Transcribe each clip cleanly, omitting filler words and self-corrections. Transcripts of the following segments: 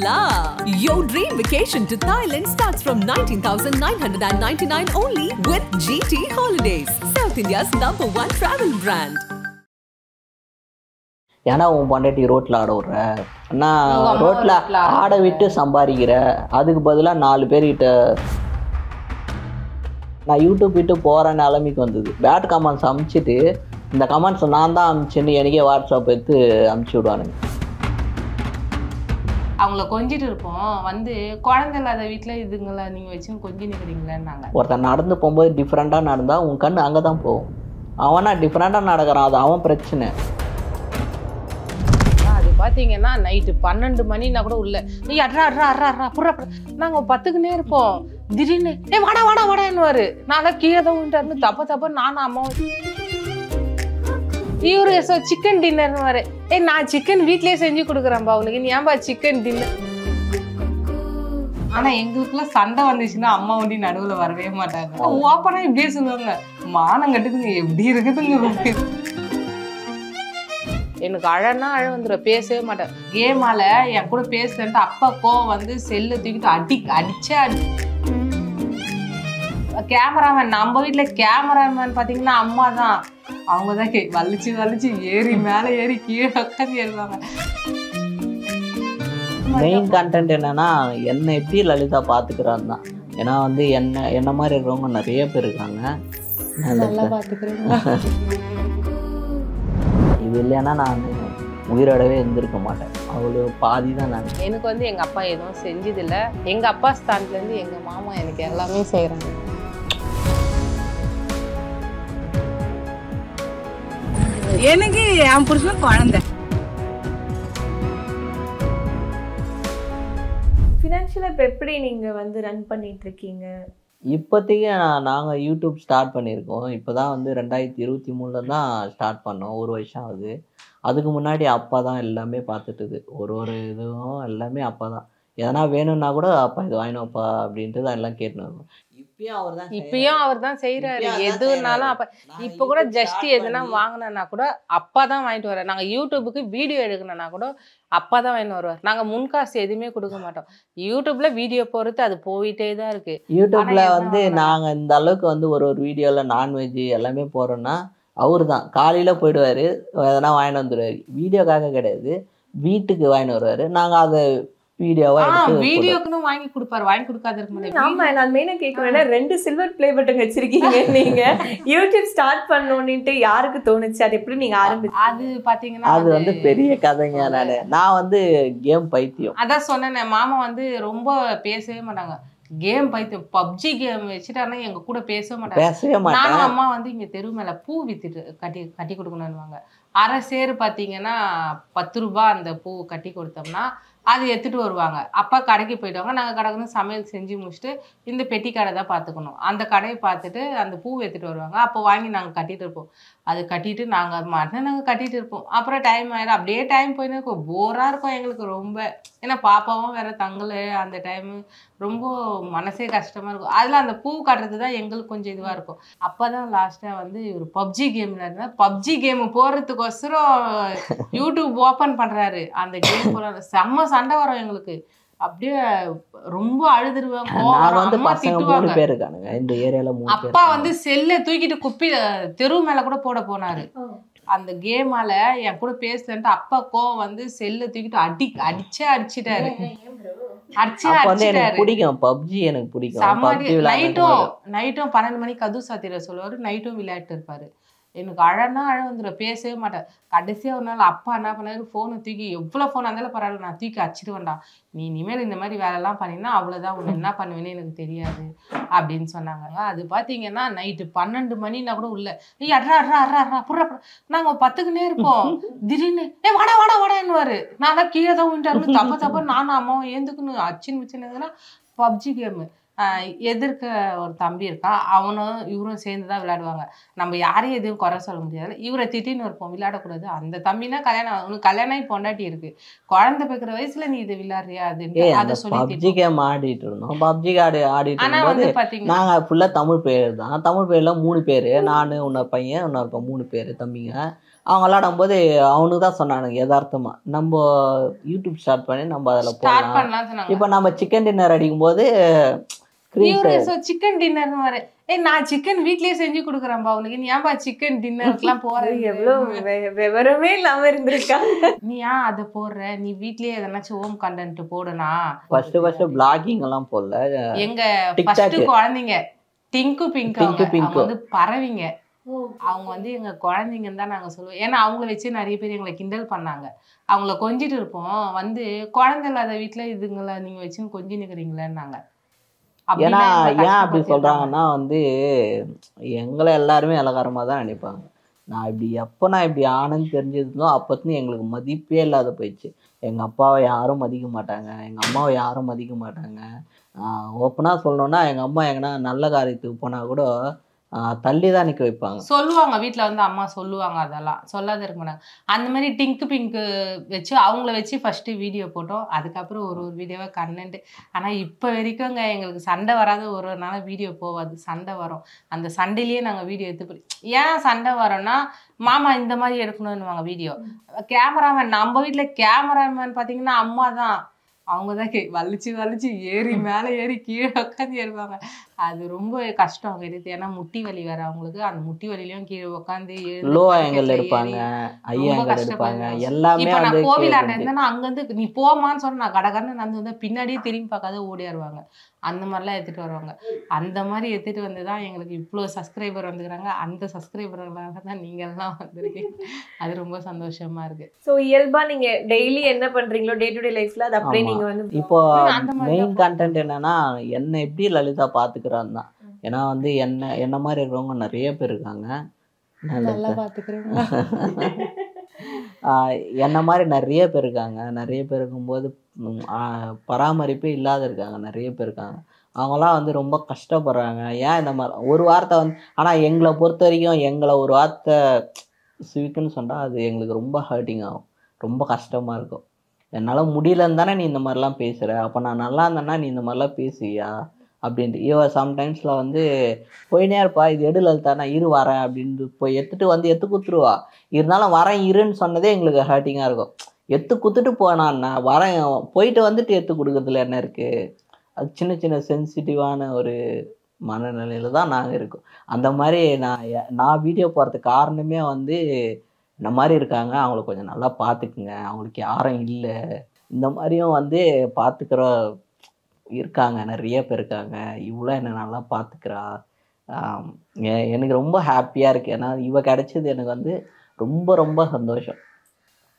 la! Your dream vacation to Thailand starts from 19,999 only with GT Holidays, South India's #1 travel brand. ஏன்னா உன் பொண்டாட்டி ரோட்டில் ஆட விட்ற, நான் ரோட்டில் ஆட விட்டு சம்பாதிக்கிற, அதுக்கு பதிலாக 4 பேர்கிட்ட நான் யூடியூப் விட்டு போகிற நிலைமைக்கு வந்தது. பேட் கமெண்ட்ஸ் அமுச்சிட்டு இந்த கமெண்ட்ஸ் நான் தான் அமுச்சுன்னு எனக்கே வாட்ஸ்அப் எடுத்து அமுச்சு விடுவானுங்க. அவங்கள கொஞ்சிட்டு இருப்போம், வந்து குழந்தை இல்லாத வீட்டில் இதுங்களை நீங்கள் வச்சுன்னு கொஞ்சி நிற்கிறீங்களேன்னாங்க. ஒருத்தன் நடந்து போகும்போது டிஃப்ரெண்ட்டாக நடந்தால் உன் கண் அங்கே தான் போகும். அவனா டிஃப்ரெண்ட்டாக நடக்கிறான், அது அவன் பிரச்சனை. பார்த்தீங்கன்னா நைட்டு 12 மணினா கூட உள்ள நீ அட்ரா அட்ரா அட்ரா அட்ரா புறா நாங்கள் 10க்குன்னே இருப்போம். திடீர்னு வாடா வாடா வாடான்னுவாரு. நான் கீழே தான் விட்டாருன்னு தப்ப நானும் அம்மாவும் இவரு சிக்கன் டின்னர்னுவாரு. நான் சிக்கன் வீட்லயே செஞ்சு கொடுக்குறேன்பா அவனுக்கு, நீ ஏன்பா சிக்கன் டின்னர். ஆனா எங்களுக்குலாம் சண்டை வந்துச்சுன்னா அம்மா வண்டி நடுவில் வரவே மாட்டாங்க. ஓப்பனா இப்படியே சொல்லுவாங்க, மானம் கட்டுதுங்க எப்படி இருக்குதுங்க. எனக்கு அழனா அழ வந்துடும், பேசவே மாட்டேன். கேமால என் கூட பேசுறேன்ட்டு அப்பா கோவம் வந்து செல்லை தூக்கிட்டு அடிச்சே கேமராமேன். நம்ம வீட்டில் கேமராமேன் பார்த்தீங்கன்னா அம்மா தான். அவங்க தான் வலிச்சு ஏறி மேலே ஏறி கீழே உட்காந்து ஏறுவாங்க. மெயின் கண்டென்ட் என்னன்னா என்னை எப்படி லலிதா பார்த்துக்கிறான்னு தான். ஏன்னா வந்து என்ன மாதிரி இருக்கிறவங்க நிறைய பேர் இருக்காங்க. நல்லா பார்த்துக்கிறேன். இது இல்லைன்னா நான் உயிரோடவே இருந்திருக்க மாட்டேன். அவ்வளோ பாதி தான் நான். எனக்கு வந்து எங்கள் அப்பா எதுவும் செஞ்சதில்லை. எங்கள் அப்பா ஸ்தானத்துலேருந்து எங்கள் மாமா எனக்கு எல்லாமே செய்கிறாங்க. எனக்கு என் புருஷன் குழந்தை. ஃபினான்ஷியலாக இப்போ எப்படி நீங்கள் வந்து ரன் பண்ணிட்டு இருக்கீங்க? இப்போதைக்கு நாங்கள் யூடியூப் ஸ்டார்ட் பண்ணியிருக்கோம். இப்போ தான் வந்து 2023 தான் ஸ்டார்ட் பண்ணோம். 1 வருஷம் ஆகுது. அதுக்கு முன்னாடி அப்பா தான் எல்லாமே பார்த்துட்டுது. ஒரு இதுவும் எல்லாமே அப்பா தான். எதனா வேணும்னா கூட அப்பா இது வாங்கினோப்பா அப்படின்ட்டு தான் எல்லாம் கேட்டுன்னு இருக்கும். இப்பயும் அவர் தான் செய்யறாரு. எதுனாலும் அப்ப இப்ப கூட ஜஸ்ட் எதுனா வாங்கினா கூட அப்பா தான் வாங்கிட்டு வர்றாரு. நாங்க யூடியூபுக்கு வீடியோ எடுக்கணும்னா கூட அப்பா தான் வாங்கிட்டு வருவார். நாங்க முன்காசு எதுவுமே கொடுக்க மாட்டோம். யூடியூப்ல வீடியோ போறது அது போயிட்டே தான் இருக்கு. யூடியூப்ல வந்து நாங்க இந்த அளவுக்கு வந்து ஒரு வீடியோல நான்வெஜ் எல்லாமே போறோம்னா அவரு தான் காலையில போயிடுவாரு, எதனா வாங்கிட்டு வந்துடுவாரு. வீடியோக்காக கிடையாது, வீட்டுக்கு வாங்கிட்டு வருவாரு. நாங்க அதை வீடியோக்குன்னு வாங்கி கொடுப்பாரு, வாங்கி கொடுக்காத இருக்க முடியாது. ஆமா, நான் மெயினா கேட்கறேன்னா 2 சில்வர் பிளே பட்டன் வச்சிருக்கீங்க நீங்க. யூடியூப் ஸ்டார்ட் பண்ணணும்னுட்டு யாருக்கு தோணுச்சு? அது எப்படி நீங்க ஆரம்பிச்சு? அது பாத்தீங்கன்னா அது வந்து பெரிய கதைங்க. நான் வந்து கேம் பைத்தியம். அதான் சொன்னேன், மாமா வந்து ரொம்ப பேசவே மாட்டாங்க. கேம் பைத்தியம். பப்ஜி கேம் வச்சுட்டாருன்னா எங்க கூட பேசவே மாட்டாங்க. நானும் அம்மா வந்து இங்க தெரு மேல பூ வித்துட்டு கட்டி கொடுக்கணும்னுவாங்க. அரை சேரு பாத்தீங்கன்னா 10 ரூபாய். அந்த பூ கட்டி கொடுத்தோம்னா அது எடுத்துட்டு வருவாங்க. அப்பா கடைக்கு போயிடுவாங்க. நாங்கள் கடைக்குன்னு சமையல் செஞ்சு முடிச்சுட்டு இந்த பெட்டி கடை தான் பார்த்துக்கணும். அந்த கடையை பார்த்துட்டு அந்த பூ எடுத்துட்டு வருவாங்க. அப்போ வாங்கி நாங்கள் கட்டிட்டு இருப்போம். அது கட்டிட்டு நாங்கள் கட்டிட்டு இருப்போம். அப்புறம் டைம் ஆயிடும், அப்படியே டைம் போயின்னு இருக்கும். போரா இருக்கும் எங்களுக்கு ரொம்ப. ஏன்னா பாப்பாவும் வேற தங்கல. அந்த டைம் ரொம்ப மனசே கஷ்டமா இருக்கும். அதில் அந்த பூ கட்டுறது தான் எங்களுக்கு கொஞ்சம் இதுவாக இருக்கும். அப்போதான் லாஸ்ட்டாக வந்து ஒரு பப்ஜி கேம்ல இருந்தால் பப்ஜி கேம் போகிறதுக்கோசரம் யூடியூப் ஓப்பன் பண்ணுறாரு. அந்த கேம் போகிற செம்ம சண்டை வரும் எங்களுக்கு. அப்படியே ரொம்ப அழுதுருவாங்க. அப்பா வந்து செல்லை தூக்கிட்டு குப்பி தெரு மேல கூட போட போனாரு. அந்த கேமால என் கூட பேசுறேன்ட்டு அப்பா கோவம் வந்து செல்லை தூக்கிட்டு அடிச்சிட்டாரு. நைட்டும் 12 மணிக்கு கது சாத்திர சொல்லுவாரு. நைட்டும் விளையாட்டு இருப்பாரு. எனக்கு அழனா அழ வந்துடும், பேசவே மாட்டேன். கடைசியாக ஒரு நாள் அப்பா என்ன பண்ணாரு, ஃபோனை தூக்கி எவ்வளோ ஃபோன் இருந்தாலும் பரவாயில்ல நான் தூக்கி அடிச்சிட்டு வேண்டாம், நீ இனிமேல் இந்த மாதிரி வேலைலாம் பண்ணினா அவ்வளோதான், உன்னை என்ன பண்ணுவேன்னு எனக்கு தெரியாது அப்படின்னு சொன்னாங்க. அது பார்த்தீங்கன்னா நைட்டு 12 மணினா கூட உள்ள நீ அட்ரா அட்ரா அட்ரா அட்ரா புறா நாங்கள் 10க்குன்னே இருப்போம். திடீர்னு வாடா வாடா வாடான்னுவாரு. நான் தான் கீழே தான் விட்டாரு. தப்ப நானும் அம்மாவும் ஏந்துக்குன்னு அச்சின்னு வச்சுன்னு பப்ஜி கேமு. எதிர்க்க ஒரு தம்பி இருக்கான், அவனும் இவரும் சேர்ந்து தான் விளையாடுவாங்க. நம்ம யாரையும் எதுவும் குறை சொல்ல முடியாது. இவரை திட்டின்னு இருப்போம், விளையாடக்கூடாது. அந்த தம்பினா கல்யாணம், உனக்கு கல்யாணம் பொண்டாட்டி இருக்கு, குழந்தை பேக்கிற வயசுல நீ இதை விளையாடுறியா அதுன்னு அதை சொல்லி ஆடிட்டு இருந்தோம். பப்ஜி ஆடிட்டு வந்து பாத்தீங்கன்னா நாங்க ஃபுல்லா தமிழ் பேர் தான். தமிழ் பேர்ல 3 பேரு, நானு இன்னொரு பையன் இன்னொரு 3 பேரு தம்பிங்க. அவங்க விளாடும்போது அவனுக்கு தான் சொன்னானுங்க யதார்த்தமா நம்ம யூடியூப் ஸ்டார்ட் பண்ணி நம்ம அதில் ஸ்டார்ட் போகலாம். பண்ணலாம் சொன்னாங்க. இப்போ நம்ம சிக்கன் டின்னர் அடிக்கும்போது சிக்கன் டின்னர் வர நான் சிக்கன் வீட்லயே செஞ்சு கொடுக்குறேன்பா உனக்கு, நீ ஏன்பா சிக்கன் டின்னருக்குலாம் போற? எவ்வளவு விவரமே இல்லாம இருந்திருக்காங்க. நீ ஏன் அதை போடுற, நீ வீட்லயே எதனாச்சும் ஹோம் கண்டென்ட் போடுனா. ஃபர்ஸ்ட் பிளாகிங் எல்லாம் போடல. எங்க ஃபர்ஸ்ட் குழந்தைங்க டிங்கு பிங்கு அவங்க வந்து பறவைங்க. அவங்க வந்து எங்க குழந்தைங்கன்னு தான் நாங்க சொல்லுவோம். ஏன்னா அவங்கள வச்சு நிறைய பேர் எங்களை கிண்டல் பண்ணாங்க. அவங்கள கொஞ்சிட்டு இருப்போம், வந்து குழந்தை இல்லாத வீட்டுல இதுங்களை நீங்க வச்சுன்னு கொஞ்சி நிக்கிறீங்களேன்னாங்க. ஏன்னா ஏன் அப்படி சொல்றாங்கன்னா வந்து எங்களை எல்லாருமே இலகாரமா தான் நினைப்பாங்க. நான் இப்படி ஆனன்னு தெரிஞ்சதுனோ அப்போத்துன்னு எங்களுக்கு மதிப்பே இல்லாத போயிடுச்சு. எங்கள் அப்பாவை யாரும் மதிக்க மாட்டாங்க, எங்கள் அம்மாவை யாரும் மதிக்க மாட்டாங்க. ஓப்பனாக சொல்லணுன்னா எங்கள் அம்மா எங்கன்னா நல்ல காரியத்துக்கு போனால் கூட தள்ளி தான் நிற்க வைப்பாங்க. சொல்லுவாங்க வீட்டில் வந்து அம்மா சொல்லுவாங்க, அதெல்லாம் சொல்லாத இருக்க மாட்டாங்க. அந்த மாதிரி டிங்கு பிங்கு வச்சு அவங்கள வச்சு ஃபஸ்ட்டு வீடியோ போட்டோம். அதுக்கப்புறம் ஒரு வீடியோவை கண்டென்ட். ஆனால் இப்போ வரைக்கும்ங்க எங்களுக்கு சண்டை வராத ஒரு நாள் வீடியோ போகாது, சண்டை வரும். அந்த சண்டையிலேயே நாங்கள் வீடியோ எடுத்து ஏன் சண்டை வரோன்னா மாமா இந்த மாதிரி எடுக்கணும்னுவாங்க வீடியோ. கேமராமேன் நம்ம வீட்டில் கேமராமேன் பார்த்தீங்கன்னா அம்மா தான். அவங்க தான் வலிச்சு ஏறி மேலே ஏறி கீழே உட்காந்து ஏறுவாங்க. அது ரொம்ப கஷ்டம் அவங்க எடுத்து. ஏன்னா முட்டி வலி வேற அவங்களுக்கு. அந்த முட்டி வலிலையும் கீழே உட்காந்து லோ ஆங்கிள் எடுப்பாங்க, ரொம்ப கஷ்டப்படுங்க. எல்லாமே இப்போ நான் கோவிலாண்ட இருந்தேன்னா அங்கேருந்து நீ போமான்னு சொன்னா நான் கடகடன்னு நடந்து வந்தா பின்னாடியே திரும்பி பார்க்காத ஓடியாருவாங்க. அந்த மாதிரிலாம் எடுத்துட்டு வருவாங்க. அந்த மாதிரி எடுத்துட்டு வந்து தான் எங்களுக்கு இவ்வளோ சப்ஸ்கிரைபர் வந்துக்கிறாங்க. அந்த சப்ஸ்கிரைபர்களாக தான் நீங்க எல்லாம் வந்திருக்கீங்க. அது ரொம்ப சந்தோஷமா இருக்கு. ஸோ இயல்பா நீங்க டெய்லி என்ன பண்றீங்களோ டே டு டே லைஃப்ல அது அப்படியே நீங்க வந்து இப்போ மெயின் கண்டென்ட் என்னன்னா என்ன எப்படி லலிதா பாத்துக்கிறான்னு தான். ஏன்னா வந்து என்ன மாதிரி இருக்கிறவங்க நிறைய பேர் இருக்காங்க. நல்லா பாத்துக்கிறேன். என்ன மாதிரி நிறைய பேர் இருக்காங்க. நிறைய பேர் இருக்கும்போது பராமரிப்பே இல்லாத இருக்காங்க, நிறைய பேர் இருக்காங்க. அவங்களாம் வந்து ரொம்ப கஷ்டப்படுறாங்க. ஏன் இந்த மாதிரி ஒரு வார்த்தை வந்து ஆனால் எங்களை பொறுத்த வரைக்கும் எங்களை ஒரு வார்த்தை ஸ்வீக்குன்னு சொன்னால் அது எங்களுக்கு ரொம்ப ஹர்ட்டிங் ஆகும், ரொம்ப கஷ்டமாக இருக்கும். என்னால் முடியலன்னு தானே நீ இந்த மாதிரிலாம் பேசுகிற, அப்போ நான் நல்லா இருந்தேன்னா நீ இந்த மாதிரிலாம் பேசுவியா அப்படின்ட்டு. சம்டைம்ஸில் வந்து போயினே இருப்பா, இது எடு லலிதா நான் இரு வரேன் அப்படின்ட்டு போய் எடுத்து குத்துருவா. இருந்தாலும் வரேன் இருன்னு சொன்னதே எங்களுக்கு ஹர்ட்டிங்காக இருக்கும். எடுத்து குத்துட்டு போனான்னா வரேன் போயிட்டு வந்துட்டு எடுத்து கொடுக்குறதுல என்ன இருக்குது. அது சின்ன சின்ன சென்சிட்டிவான ஒரு மனநிலையில் தான் நாங்கள் இருக்கோம். அந்த மாதிரி நான் வீடியோ போகிறதுக்கு காரணமே வந்து இந்த மாதிரி இருக்காங்க, அவங்கள கொஞ்சம் நல்லா பார்த்துக்குங்க, அவங்களுக்கு யாரும் இல்லை, இந்த மாதிரியும் வந்து பார்த்துக்கிற இருக்காங்க, நிறைய பேர் இருக்காங்க. இவ்வளோ என்னை நல்லா பார்த்துக்கிறா. எனக்கு ரொம்ப ஹாப்பியாக இருக்குது. ஏன்னா இவ கிடைச்சது எனக்கு வந்து ரொம்ப ரொம்ப சந்தோஷம்.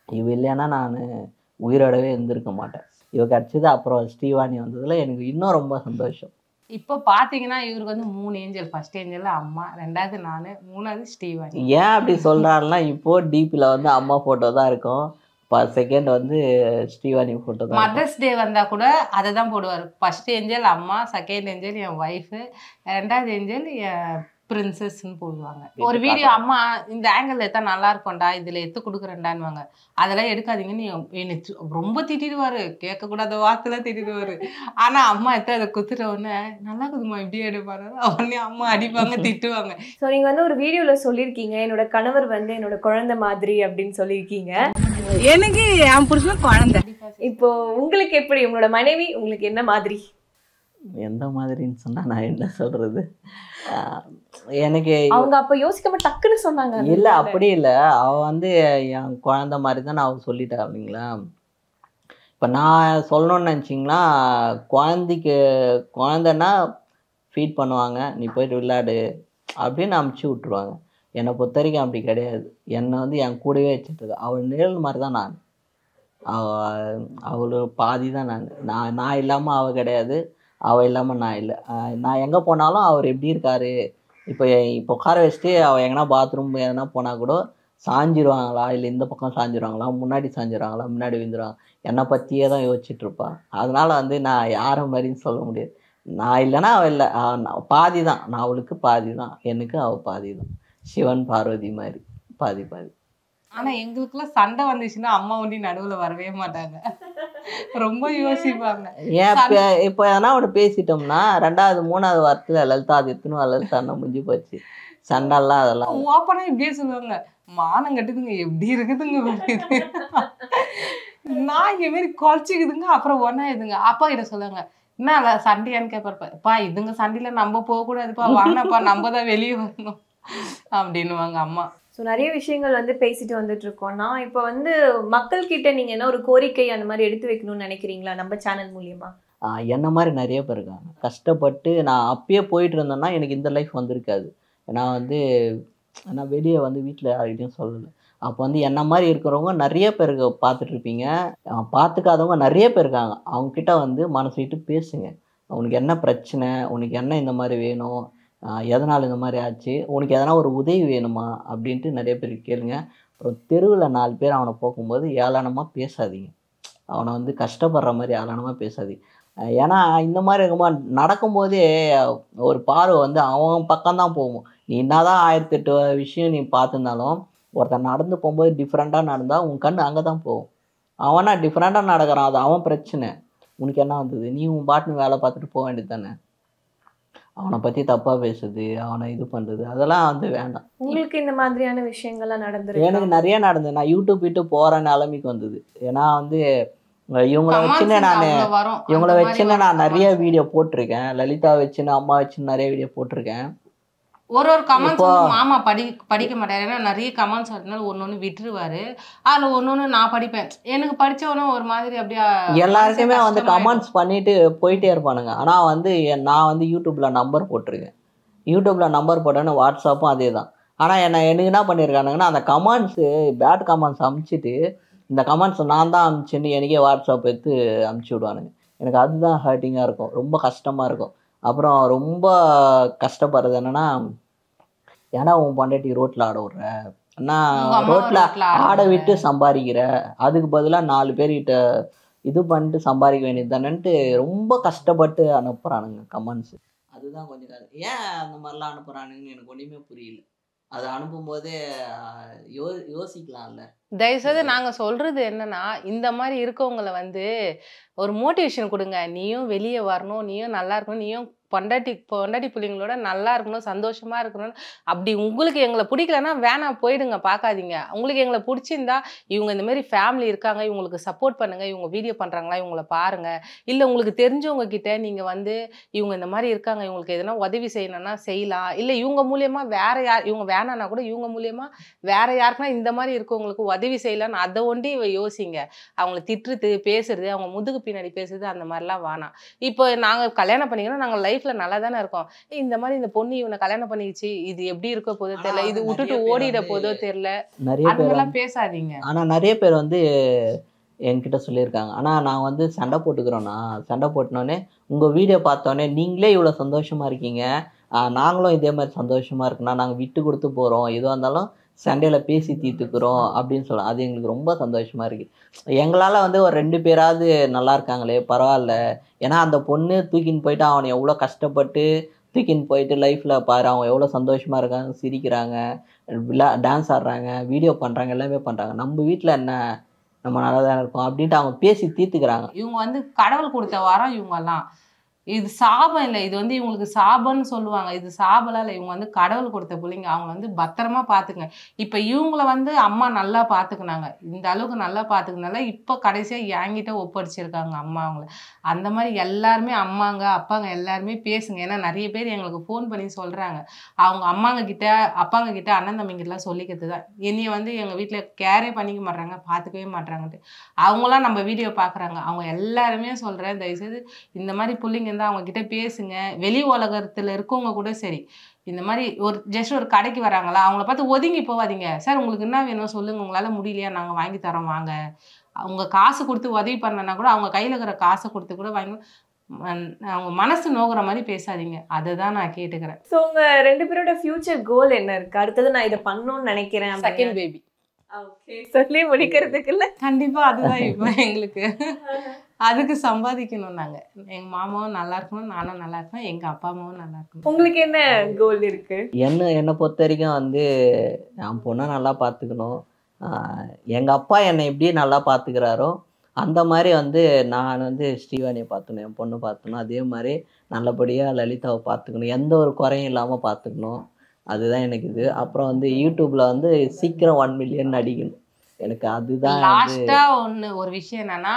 இவ இல்லைன்னா நான் உயிரோடவே இருந்திருக்க மாட்டேன். இவ கிடைச்சது அப்புறம் ஸ்ரீவாணி வந்ததில் எனக்கு இன்னும் ரொம்ப சந்தோஷம். இப்போ பார்த்தீங்கன்னா இவருக்கு வந்து 3 ஏஞ்சல். ஃபர்ஸ்ட் ஏஞ்சல் அம்மா, 2வது நான், 3வது ஸ்ரீவாணி. ஏன் அப்படி சொல்கிறாருன்னா இப்போ டிபியில் வந்து அம்மா ஃபோட்டோ தான் இருக்கும், செகண்ட் வந்து ஸ்ரீவாணி ஃபோட்டோ தான். மதர்ஸ் டே வந்தால் கூட அதை தான் போடுவார். ஃபர்ஸ்ட் ஏஞ்சல் அம்மா, செகண்ட் ஏஞ்சல் என் ஒய்ஃபு, 2வது ஏஞ்சல் என் பிரின்சஸ்ன்னு போடுவாங்க. ஒரு வீடியோ அம்மா இந்த ஆங்கிள் எடுத்தா நல்லா இருக்கும்டா, இதில் எடுத்து கொடுக்குறேன்டான்னுவாங்க. அதெல்லாம் எடுக்காதீங்கன்னு எனக்கு ரொம்ப திட்டிடுவார். கேட்கக்கூடாத வார்த்தைலாம் திட்டிடுவார். ஆனால் அம்மா எடுத்து அதை குத்துட்ட உடனே நல்லா இருக்குதுமா இப்படியே எடுப்பாரு, உடனே அம்மா அடிப்பாங்க, திட்டுவாங்க. ஸோ நீங்கள் வந்து ஒரு வீடியோவில் சொல்லியிருக்கீங்க என்னோட கணவர் வந்து என்னோட குழந்தை மாதிரி அப்படின்னு சொல்லியிருக்கீங்க. எனக்கு என் புருஷன் குழந்தை. இப்போ உங்களுக்கு எப்படி, உங்களோட மனைவி உங்களுக்கு என்ன மாதிரி? எந்த மாதிரின்னு சொன்னால் நான் என்ன சொல்கிறது, எனக்கு அவங்க அப்போ யோசிக்காம டக்குன்னு சொன்னாங்க. இல்லை அப்படி இல்லை, அவள் வந்து என் குழந்த மாதிரி தான் நான் சொல்லிட்டா இல்லைங்களா. இப்போ நான் சொல்லணும்னு நினச்சிங்களா, குழந்தைன்னா ஃபீட் பண்ணுவாங்க, நீ போயிட்டு விளையாடு அப்படின்னு அமுச்சு விட்ருவாங்க. என்னை பொறுத்த வரைக்கும் அப்படி கிடையாது. என்னை வந்து என் கூடவே வச்சுட்டு அவள் நிழல் மாதிரி தான் நான். அவள் பாதி தான் நான் இல்லாமல் அவள் கிடையாது, அவள் இல்லாமல் நான் இல்லை. நான் எங்கே போனாலும் அவர் எப்படி இருக்காரு, இப்போ உட்கார வச்சுட்டு அவள் எங்கன்னா பாத்ரூம் எதனா போனால் கூட சாஞ்சிருவாங்களா, இல்லை இந்த பக்கம் சாஞ்சிருவாங்களா, முன்னாடி சாஞ்சிருவாங்களா, முன்னாடி விழுந்துருவாங்க, என்னை பற்றியே தான் யோசிச்சுட்டு இருப்பாள். அதனால் வந்து நான் யாரை மாதிரின்னு சொல்ல முடியாது. நான் இல்லைன்னா அவள் இல்லை, பாதி தான் நான், அவளுக்கு பாதி தான், எனக்கு அவள் பாதி தான். சிவன் பார்வதி மாதிரி பாதி பாதி. ஆனால் எங்களுக்குலாம் சண்டை வந்துச்சுன்னா அம்மா ஒண்டி நடுவில் வரவே மாட்டாங்க, ரொம்ப யோசிப்பாங்க. ஏன் இப்போ எதனா ஒன்று பேசிட்டோம்னா 2வது 3வது வாரத்தில் லலிதா அது எத்தனும் லலிதா முடிஞ்சு போச்சு, சண்டைலாம் அதெல்லாம் ஓப்பனாக இப்படியே சொல்லுவாங்க. மானம் கட்டுதுங்க எப்படி இருக்குதுங்க இது. நான் இங்க மாரி குறைச்சிக்குதுங்க. அப்புறம் ஒன்னாயிடுதுங்க. அப்பா கிட்ட சொல்லுங்க, என்ன சண்டையான்னு கேட்பாருப்பா, இதுங்க சண்டையில நம்ம போகக்கூடாதுப்பா, வாங்கப்பா நம்ம தான் வெளியே வரணும் அப்படின்னுவாங்க அம்மா. ஸோ நிறைய விஷயங்கள் வந்து பேசிட்டு வந்துட்டு இருக்கோம். நான் இப்போ வந்து மக்கள் கிட்ட நீங்க என்ன ஒரு கோரிக்கை அந்த மாதிரி எடுத்து வைக்கணும்னு நினைக்கிறீங்களா நம்ம சேனல் மூலியமா? என்ன மாதிரி நிறைய பேர் இருக்காங்க. கஷ்டப்பட்டு நான் அப்பயே போயிட்டு இருந்தேன்னா எனக்கு இந்த லைஃப் வந்திருக்காது. நான் வந்து நான் வெளியே வந்து வீட்டில் யார்கிட்டையும் சொல்லலை. அப்போ வந்து என்ன மாதிரி இருக்கிறவங்க நிறைய பேருக்கு பார்த்துட்ருப்பீங்க. பார்த்துக்காதவங்க நிறைய பேர் இருக்காங்க. அவங்கக்கிட்ட வந்து மனசு விட்டு பேசுங்க. உனக்கு என்ன பிரச்சனை, உனக்கு என்ன இந்த மாதிரி வேணும், எதனால் இந்த மாதிரி ஆச்சு, உனக்கு எதனா ஒரு உதவி வேணுமா அப்படின்ட்டு நிறைய பேர் கேளுங்க. அப்புறம் தெருவில் 4 பேர் அவனை போகும்போது ஏளனமாக பேசாதீங்க. அவனை வந்து கஷ்டப்படுற மாதிரி ஏளனமாக பேசாதீங்க. ஏன்னா இந்த மாதிரி இருக்கும்போது நடக்கும்போதே ஒரு பார்வை வந்து அவன் பக்கம்தான் போகும். நீ என்னதான் 1008 விஷயம் நீ பார்த்துருந்தாலும் ஒருத்தன் நடந்து போகும்போது டிஃப்ரெண்ட்டாக நடந்தால் உன் கண் அங்கே தான் போகும். அவனா டிஃப்ரெண்ட்டாக நடக்கிறான், அது அவன் பிரச்சனை. உனக்கு என்ன வந்தது? நீ உன் பாட்டுன்னு வேலை பார்த்துட்டு போக வேண்டியது தானே. அவனை பற்றி தப்பாக பேசுது, அவனை இது பண்ணுறது, அதெல்லாம் வந்து வேண்டாம். உங்களுக்கு இந்த மாதிரியான விஷயங்கள்லாம் நடந்துருக்கு? எனக்கு நிறைய நடந்தது. நான் யூடியூப் விட்டு போகிற நிலைமைக்கு வந்தது. ஏன்னா வந்து இவங்கள வச்சுன்னு நான் நிறைய வீடியோ போட்டிருக்கேன். லலிதா வச்சுன்னு, அம்மா வச்சுன்னு நிறைய வீடியோ போட்டிருக்கேன். ஒரு கமெண்ட்ஸ் வந்து மாமா படிக்க மாட்டாரு. ஏன்னா நிறைய கமெண்ட்ஸ் வரதுனால ஒன்னொன்னு விட்டுருவாரு. அதுல ஒன்னொன்னு நான் படிப்பேன். எனக்கு படிச்சவனும் ஒரு மாதிரி அப்படியே எல்லாருக்குமே வந்து கமெண்ட்ஸ் பண்ணிட்டு போயிட்டே இருப்பானுங்க. ஆனா வந்து நான் வந்து யூடியூப்ல நம்பர் போட்டிருக்கேன். யூடியூப்ல நம்பர் போட்டேன்னு வாட்ஸ்அப்பும் அதே தான். ஆனா எனக்கு என்ன பண்ணியிருக்கானுங்கன்னா, அந்த கமெண்ட்ஸு பேட் கமெண்ட்ஸ் அமுச்சிட்டு இந்த கமெண்ட்ஸ் நான் தான் அமுச்சுன்னு எனக்கே வாட்ஸ்அப் எடுத்து அமுச்சு விடுவானுங்க. எனக்கு அதுதான் ஹர்ட்டிங்காக இருக்கும், ரொம்ப கஷ்டமாக இருக்கும். அப்புறம் ரொம்ப கஷ்டப்படுறது என்னென்னா, ஏன்னா உன் பொண்டாட்டி ரோட்டில் ஆட விட்ற, அண்ணா ரோட்டில் ஆட விட்டு சம்பாதிக்கிற, அதுக்கு பதிலாக 4 பேர்கிட்ட இது பண்ணிட்டு சம்பாதிக்க வேண்டியது தானேன்ட்டு ரொம்ப கஷ்டப்பட்டு அனுப்புகிறானுங்க கமெண்ட்ஸு. அதுதான் கொஞ்சம் ஏன் அந்த மாதிரிலாம் அனுப்புகிறானுங்கன்னு எனக்கு ஒன்றுமே புரியல. அதை அனுப்பும்போதே யோசிக்கலாம்ல. தயவுசெய்து நாங்க சொல்றது என்னன்னா, இந்த மாதிரி இருக்கவங்களை வந்து ஒரு மோட்டிவேஷன் கொடுங்க. நீயும் வெளியே வரணும், நீயும் நல்லா இருக்கணும், நீயும் பொண்டாட்டி பிள்ளைங்களோட நல்லா இருக்கணும், சந்தோஷமா இருக்கணும். அப்படி உங்களுக்கு எங்களை பிடிக்கலன்னா வேணாம், போயிடுங்க, பார்க்காதீங்க. உங்களுக்கு எங்களை பிடிச்சிருந்தா இவங்க இந்த மாதிரி ஃபேமிலி இருக்காங்க, இவங்களுக்கு சப்போர்ட் பண்ணுங்க, இவங்க வீடியோ பண்றாங்களா இவங்களை பாருங்க. இல்லை உங்களுக்கு தெரிஞ்சவங்க கிட்ட நீங்க வந்து இவங்க இந்த மாதிரி இருக்காங்க, இவங்களுக்கு எதனா உதவி செய்யணும்னா செய்யலாம். இல்லை இவங்க மூலியமா வேற யார், இவங்க வேணான்னா கூட இவங்க மூலியமா வேற யாருக்குன்னா இந்த மாதிரி இருக்கவங்களுக்கு உதவி செய்யலான்னு அதை ஒண்டி யோசிங்க. அவங்களை திட்டுறது, பேசுறது, அவங்க முதுகு பின்னாடி பேசுறது, அந்த மாதிரிலாம் வேணாம். இப்போ நாங்க கல்யாணம் பண்ணிக்கிறோம், நாங்க லைஃப்ல நல்லா தானே இருக்கோம். இந்த மாதிரி இந்த பொண்ணு இவனை கல்யாணம் பண்ணிச்சு, இது எப்படி இருக்க போதோ தெரியல, இது விட்டுட்டு ஓடிட போதோ தெரியல, அதெல்லாம் பேசாதீங்க. ஆனா நிறைய பேர் வந்து என்கிட்ட சொல்லியிருக்காங்க, ஆனால் நான் வந்து சண்டை போட்டுக்கிறோன்னா, சண்டை போட்டினோடனே உங்கள் வீடியோ பார்த்தோன்னே நீங்களே இவ்வளோ சந்தோஷமாக இருக்கீங்க, நாங்களும் இதே மாதிரி சந்தோஷமாக இருக்குன்னா நாங்கள் விட்டு கொடுத்து போகிறோம், எதுவாக இருந்தாலும் சண்டையில் பேசி தீர்த்துக்கிறோம் அப்படின்னு சொல்லலாம். அது எங்களுக்கு ரொம்ப சந்தோஷமாக இருக்குது. எங்களால் வந்து ஒரு 2 பேராவது நல்லா இருக்காங்களே பரவாயில்ல. ஏன்னா அந்த பொண்ணு தூக்கின்னு போயிட்டு அவனை எவ்வளோ கஷ்டப்பட்டு தூக்கின்னு போயிட்டு லைஃப்பில் பாரு, அவங்க எவ்வளோ சந்தோஷமாக இருக்காங்க, சிரிக்கிறாங்க, டான்ஸ் ஆடுறாங்க, வீடியோ பண்ணுறாங்க, எல்லாமே பண்ணுறாங்க. நம்ம வீட்டில் என்ன, நம்ம நல்லா தான் இருக்கோம் அப்படின்ட்டு அவங்க பேசி தீர்த்துக்கிறாங்க. இவங்க வந்து கடவுள் கொடுத்த வாரம் இவங்கெல்லாம். இது சாபம் இல்லை, இது வந்து இவங்களுக்கு சாபம்னு சொல்லுவாங்க. இது சாபலாம் இல்லை, இவங்க வந்து கடவுள் கொடுத்த பிள்ளைங்க. அவங்க வந்து பத்திரமா பார்த்துக்குங்க. இப்போ இவங்கள வந்து அம்மா நல்லா பார்த்துக்கினாங்க, இந்த அளவுக்கு நல்லா பார்த்துக்கினால இப்போ கடைசியாக என்கிட்ட ஒப்படைச்சிருக்காங்க அம்மா அவங்கள. அந்த மாதிரி எல்லாருமே அம்மாங்க அப்பாங்க எல்லாருமே பேசுங்க. ஏன்னா நிறைய பேர் எங்களுக்கு ஃபோன் பண்ணி சொல்கிறாங்க, அவங்க அம்மாங்க கிட்ட அப்பாங்க கிட்ட அண்ணன் தம்பிங்கிட்டலாம் சொல்லிக்கிறது தான். என்னைய வந்து எங்கள் வீட்டில் கேரே பண்ணிக்க மாட்டாங்க, பார்த்துக்கவே மாட்டாங்கன்ட்டு. அவங்களாம் நம்ம வீடியோ பார்க்குறாங்க. அவங்க எல்லாருமே சொல்கிறேன், தயவுசெய்து இந்த மாதிரி பிள்ளைங்க இருந்தால் அவங்க கிட்ட பேசுங்க. வெளி உலகத்தில் இருக்கவங்க கூட சரி, இந்த மாதிரி ஜஸ்ட் ஒரு கடைக்கு வராங்களா, அவங்கள பார்த்து ஒதுங்கி போவாதீங்க. சார் உங்களுக்கு என்ன வேணும் சொல்லுங்க, உங்களால் முடியலையா நாங்கள் வாங்கி தரோம் வாங்க. அவங்க காசு கொடுத்து உதவி பண்ணனா கூட அவங்க கையில் இருக்கிற காசை கொடுத்து கூட வாங்கி, அவங்க மனசு நோகிற மாதிரி பேசாதீங்க. அதுதான் நான் கேட்டுக்கிறேன். ஸோ உங்க 2 பேரோட ஃபியூச்சர் கோல் என்ன இருக்கு? அடுத்தது நான் இதை பண்ணணும்னு நினைக்கிறேன். Second baby. ஓகே, சொல்லி முடிக்கிறதுக்கு இல்லை, கண்டிப்பா அதுதான் இப்போ எங்களுக்கு. அதுக்கு சம்பாதிக்கணும். நாங்க எங்க மாமாவும் நல்லா இருக்கணும், நானும் நல்லா இருக்கணும், எங்க அப்பா அம்மாவும் நல்லா இருக்கணும். உங்களுக்கு என்ன கோல் இருக்கு? என்னை பொறுத்த வரைக்கும் வந்து என் பொண்ணை நல்லா பார்த்துக்கணும். எங்கள் அப்பா என்னை எப்படி நல்லா பார்த்துக்கிறாரோ அந்த மாதிரி வந்து நான் வந்து ஸ்ரீவாணியை பார்த்துக்கணும், என் பொண்ணு பார்த்துக்கணும். அதே மாதிரி நல்லபடியாக லலிதாவை பார்த்துக்கணும், எந்த ஒரு குறையும் இல்லாமல் பார்த்துக்கணும். அதுதான் எனக்கு இது. அப்புறம் வந்து யூடியூப்ல வந்து சீக்கிரம் 1 மில்லியன் அடிக்கணும். எனக்கு அதுதான் லாஸ்டா ஒரு விஷயம் என்னன்னா,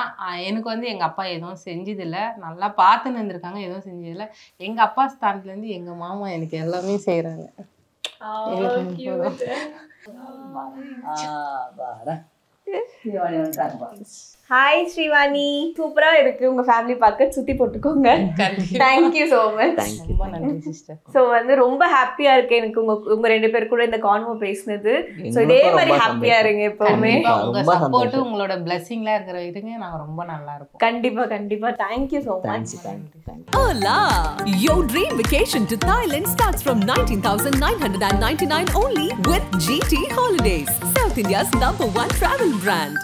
எனக்கு வந்து எங்க அப்பா எதுவும் செஞ்சதில்ல. நல்லா பார்த்துன்னு இருந்திருக்காங்க, எதுவும் செஞ்சதில்ல. எங்க அப்பா ஸ்தானத்துல இருந்து எங்க மாமா எனக்கு எல்லாமே செய்யறாங்க. ஹாய் ஸ்ரீவாணி, சூப்பரா இருக்கு உங்க ஃபேமிலி பார்க்க. சுத்தி போட்டுக்கோங்க. Thank you so much. ரொம்ப நன்றி சிஸ்டர். ஸோ வந்து ரொம்ப ஹாப்பியா இருக்கு எனக்கு உங்க 2 பேர் கூட இந்த கான்வோ பேசினது. ஸோ இதே மாதிரி ஹாப்பியா இருங்க எப்பவுமே. உங்க சப்போர்ட் உங்களோட பிளெஸிங்லாம் இருக்கிற வரைக்கும் நாங்க ரொம்ப நல்லா இருப்போம். கண்டிப்பா கண்டிப்பா. Thank you so much. Hola! Your dream vacation to Thailand starts from 19,999 only with GT Holidays, South India's #1 travel brand.